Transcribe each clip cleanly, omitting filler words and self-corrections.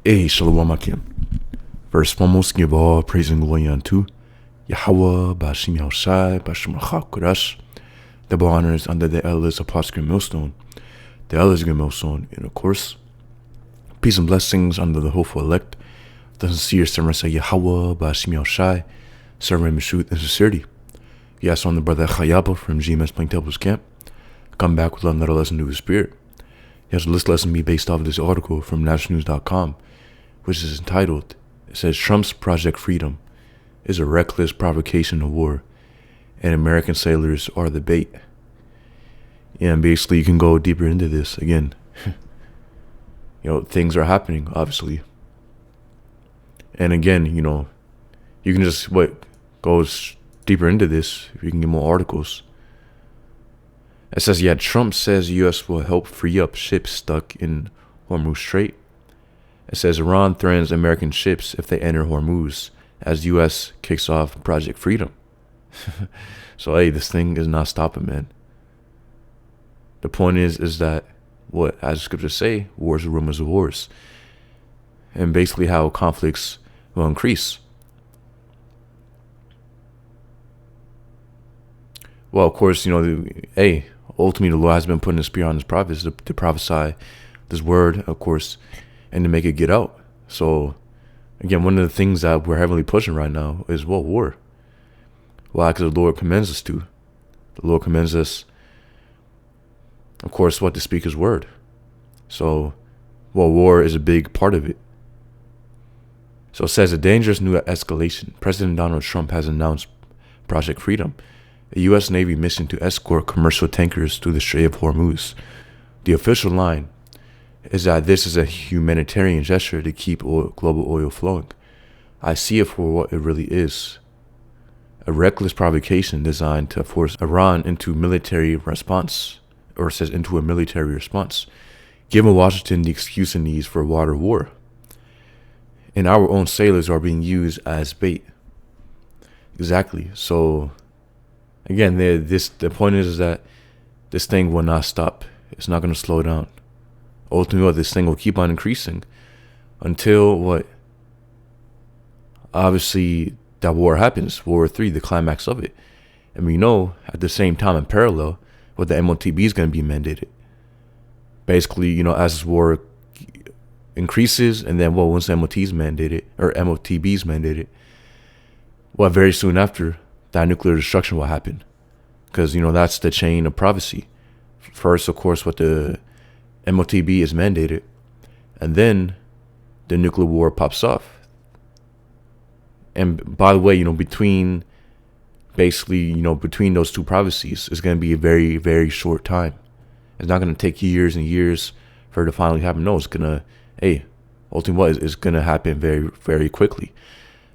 Shalom Akim. First foremost, give all praise and glory unto Yahweh, Bashim Yahushai, Bashim Kodash. Double honors under the elders of Apostle Millstone, the elders of Millstone, and of course, peace and blessings under the hopeful elect, the sincere servants of Yahweh, Bashim Yahushai, serving in truth and sincerity. Yes, I'm the brother Chayaba from GMS Plaintables camp. Come back with another lesson to the spirit. Yes, this lesson be based off of this article from nationalnews.com, which is entitled, it says, Trump's Project Freedom is a reckless provocation of war, and American sailors are the bait. Yeah, and basically you can go deeper into this again. Things are happening, obviously. And again, you can just, go deeper into this if you can get more articles. It says, Trump says U.S. will help free up ships stuck in Hormuz Strait. It says Iran threatens American ships if they enter Hormuz as U.S. kicks off Project Freedom. So, this thing is not stopping, man. The point is that, as the scriptures say, wars are rumors of wars. And basically how conflicts will increase. Well, of course, ultimately the Lord has been putting a spear on his prophets to prophesy this word, of course, and to make it get out. So, again, one of the things that we're heavily pushing right now is, war. Why? Because the Lord commends us to. The Lord commends us, of course, to speak his word. So, war is a big part of it. So it says, a dangerous new escalation. President Donald Trump has announced Project Freedom, a U.S. Navy mission to escort commercial tankers through the Strait of Hormuz. The official line is that this is a humanitarian gesture to keep global oil flowing. I see it for what it really is. A reckless provocation designed to force Iran into a military response, giving Washington the excuse it needs for a water war. And our own sailors are being used as bait. Exactly. So, again, the point is that this thing will not stop. It's not going to slow down. Ultimately, this thing will keep on increasing until obviously that war happens, World War III, the climax of it. And we know at the same time in parallel, the MOTB is going to be mandated. Basically, as this war increases, and then once MOTB's mandated, very soon after, that nuclear destruction will happen. Because, that's the chain of prophecy. First, of course, the MOTB is mandated, and then the nuclear war pops off. And by the way, between those two prophecies, it's going to be a very, very short time. It's not going to take years and years for it to finally happen. No, it's going to, ultimately it's going to happen very, very quickly.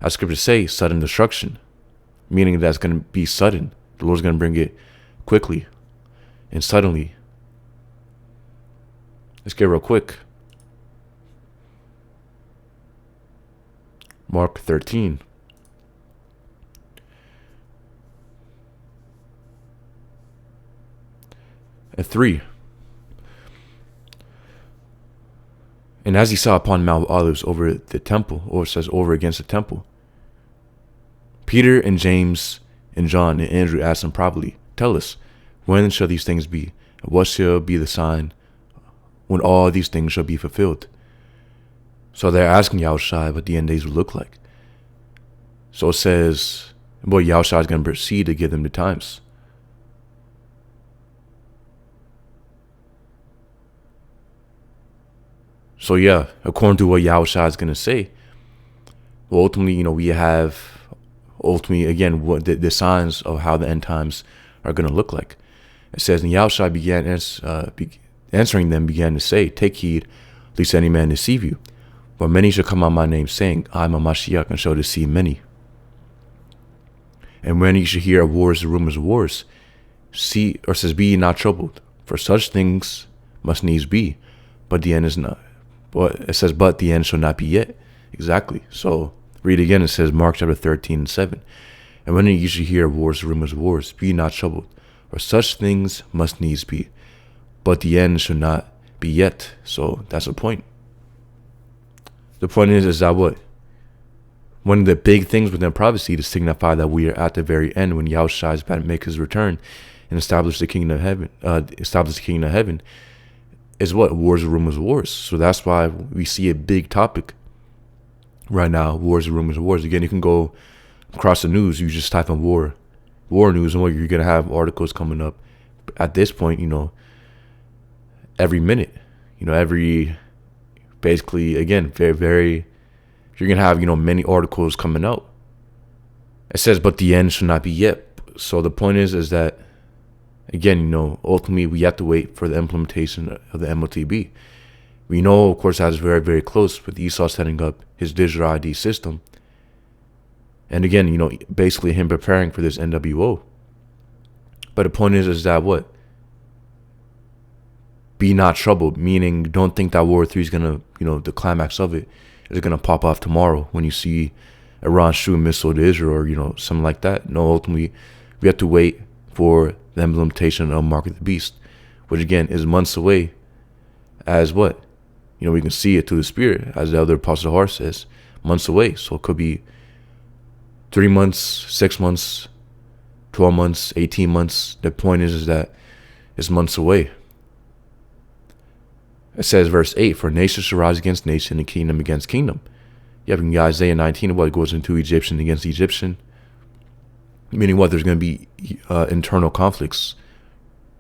As scriptures say, sudden destruction, meaning that's going to be sudden. The Lord's going to bring it quickly and suddenly. Let's get real quick. Mark 13. And 3. And as he saw upon Mount Olives over the temple, or it says over against the temple, Peter and James and John and Andrew asked him privately, tell us, when shall these things be? And what shall be the sign when all these things shall be fulfilled? So they're asking Yahushua what the end days will look like. So it says, Yahushua is going to proceed to give them the times. So according to what Yahushua is going to say, ultimately, we have, again, what the signs of how the end times are going to look like. It says, and Yahushua answering them began to say, take heed, lest any man deceive you. For many shall come on my name, saying, I am a Mashiach, and shall deceive many. And when ye shall hear of wars and rumors of wars, be ye not troubled, for such things must needs be, but the end is not. But it says, but the end shall not be yet. Exactly. So read again. It says, Mark chapter 13 and 7. And when ye shall hear of wars and rumors of wars, be ye not troubled, for such things must needs be, but the end shall not be yet. So that's the point. The point is that what? One of the big things within prophecy to signify that we are at the very end when Yahushua is about to make his return and establish the kingdom of heaven, is what? Wars, rumors, wars. So that's why we see a big topic right now, wars, rumors, wars. Again, you can go across the news, you just type in war news, and you're going to have articles coming up at this point, every minute, basically, again, very, very, you're going to have, many articles coming out. It says, but the end should not be yet. So the point is that, again, ultimately we have to wait for the implementation of the MOTB. We know, of course, that is very, very close with Esau setting up his digital ID system. And again, basically him preparing for this NWO. But the point is that what? Be not troubled, meaning don't think that War 3 is going to, the climax of it is going to pop off tomorrow when you see Iran shoot a missile to Israel or, something like that. No, ultimately, we have to wait for the implementation of Mark of the Beast, which again is months away as what? We can see it through the Spirit, as the other Apostle Har says, months away. So it could be 3 months, 6 months, 12 months, 18 months. The point is that it's months away. It says, verse 8, for nation shall rise against nation and kingdom against kingdom. You have in Isaiah 19, what goes into Egyptian against Egyptian. Meaning what? There's going to be internal conflicts,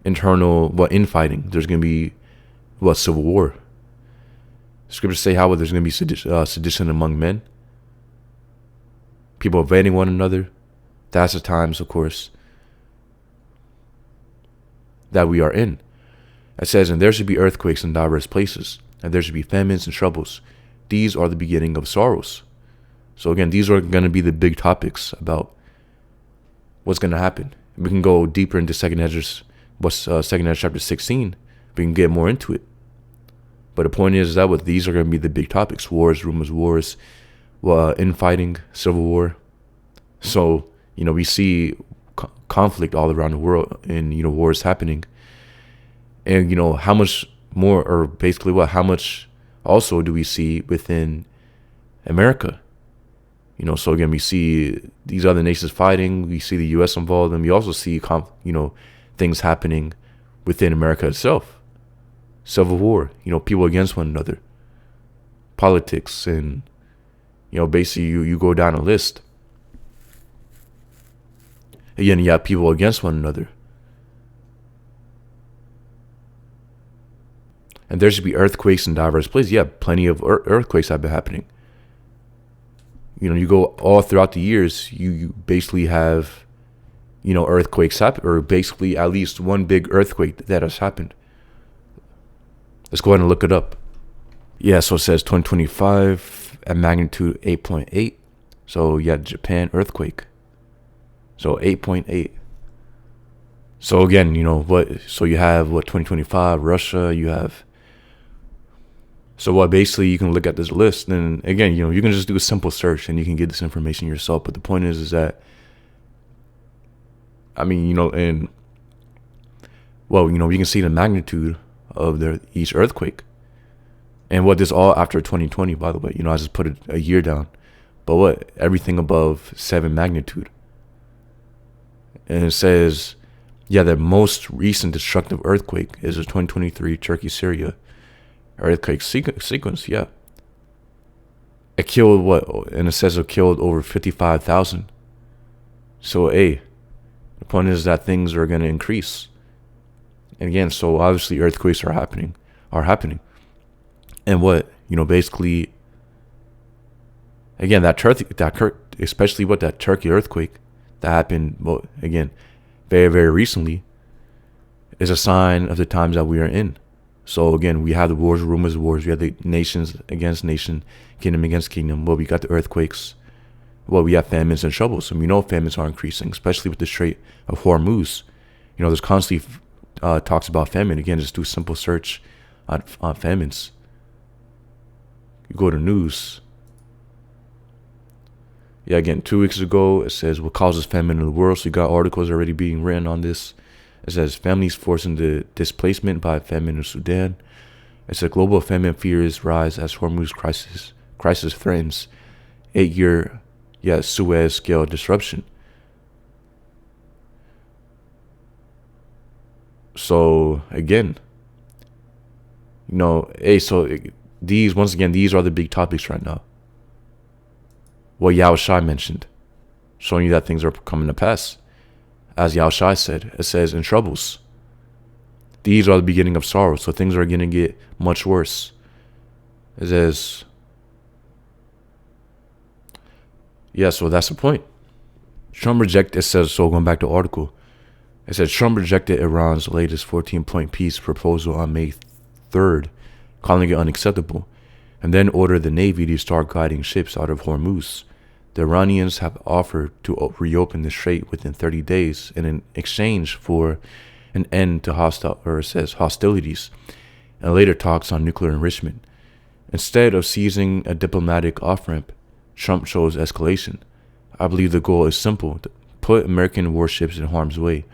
infighting. There's going to be, civil war. Scriptures say how there's going to be sedition among men. People invading one another. That's the times, of course, that we are in. It says, and there should be earthquakes in diverse places, and there should be famines and troubles. These are the beginning of sorrows. So again, these are going to be the big topics about what's going to happen. We can go deeper into Second Ezra chapter 16. We can get more into it. But the point is that these are going to be the big topics: wars, rumors, wars, infighting, civil war. So we see conflict all around the world, and wars happening. And how much more, or basically how much also do we see within America? So again, we see these other nations fighting. We see the U.S. involved, and we also see things happening within America itself. Civil war, people against one another, politics, and basically you go down a list. Again, you have people against one another. And there should be earthquakes in diverse places. Yeah, plenty of earthquakes have been happening. You go all throughout the years, you basically have, earthquakes happen, or basically at least one big earthquake that has happened. Let's go ahead and look it up. Yeah, so it says 2025 at magnitude 8.8. So yeah, Japan earthquake. So 8.8. So again, so you have 2025, Russia, you have. So basically you can look at this list, and again, you can just do a simple search and you can get this information yourself. But the point is that, and you can see the magnitude of each earthquake. And this all after 2020, by the way. I just put a year down. But everything above 7 magnitude. And it says, the most recent destructive earthquake is the 2023 Turkey-Syria earthquake sequence, yeah. It killed and it says it killed over 55,000. So, the point is that things are going to increase. And again, so obviously earthquakes are happening. And basically, again, especially that Turkey earthquake that happened, again, very, very recently, is a sign of the times that we are in. So again, we have the wars, rumors, wars. We have the nations against nation, kingdom against kingdom. We got the earthquakes. We have famines and troubles. And we know famines are increasing, especially with the Strait of Hormuz. There's constantly talks about famine. Again, just do a simple search on famines. You go to news. Yeah, again, 2 weeks ago, it says what causes famine in the world. So you got articles already being written on this. It says families forced into displacement by famine in Sudan. It says global famine fears rise as Hormuz crisis crisis threatens 8-year Suez scale disruption. So again, these are the big topics right now. What Yao Shai mentioned, showing you that things are coming to pass. As Yao Shai said, it says in troubles. These are the beginning of sorrow, so things are going to get much worse. It says, so that's the point. Trump rejected, it says, so going back to the article, it says Trump rejected Iran's latest 14-point peace proposal on May 3rd, calling it unacceptable, and then ordered the Navy to start guiding ships out of Hormuz. The Iranians have offered to reopen the strait within 30 days in exchange for an end to hostilities and later talks on nuclear enrichment. Instead of seizing a diplomatic off-ramp, Trump chose escalation. I believe the goal is simple: to put American warships in harm's way,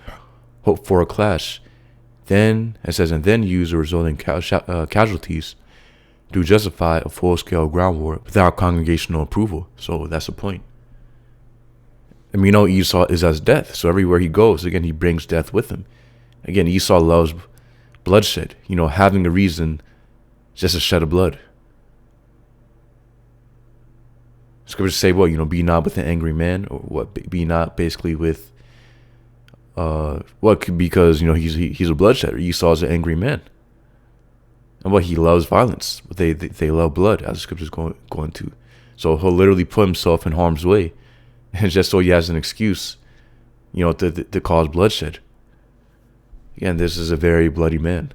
hope for a clash, then use the resulting casualties to justify a full-scale ground war without congregational approval. So that's the point. And we know Esau is as death, so everywhere he goes, again, he brings death with him. Again, Esau loves bloodshed, having a reason just to shed a blood. Scriptures say, be not with an angry man, or what? Be not basically with, because, he's a bloodshedder. Esau is an angry man. And he loves violence. But they love blood, as the scriptures going to. So he'll literally put himself in harm's way, and just so he has an excuse, to cause bloodshed. Again, this is a very bloody man.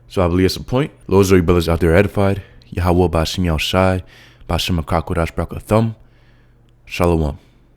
So I believe it's a point. Those are you brothers out there edified. Yahweh Bashim Yao Shai, Bashim Akakodash Brakathum. Shalom.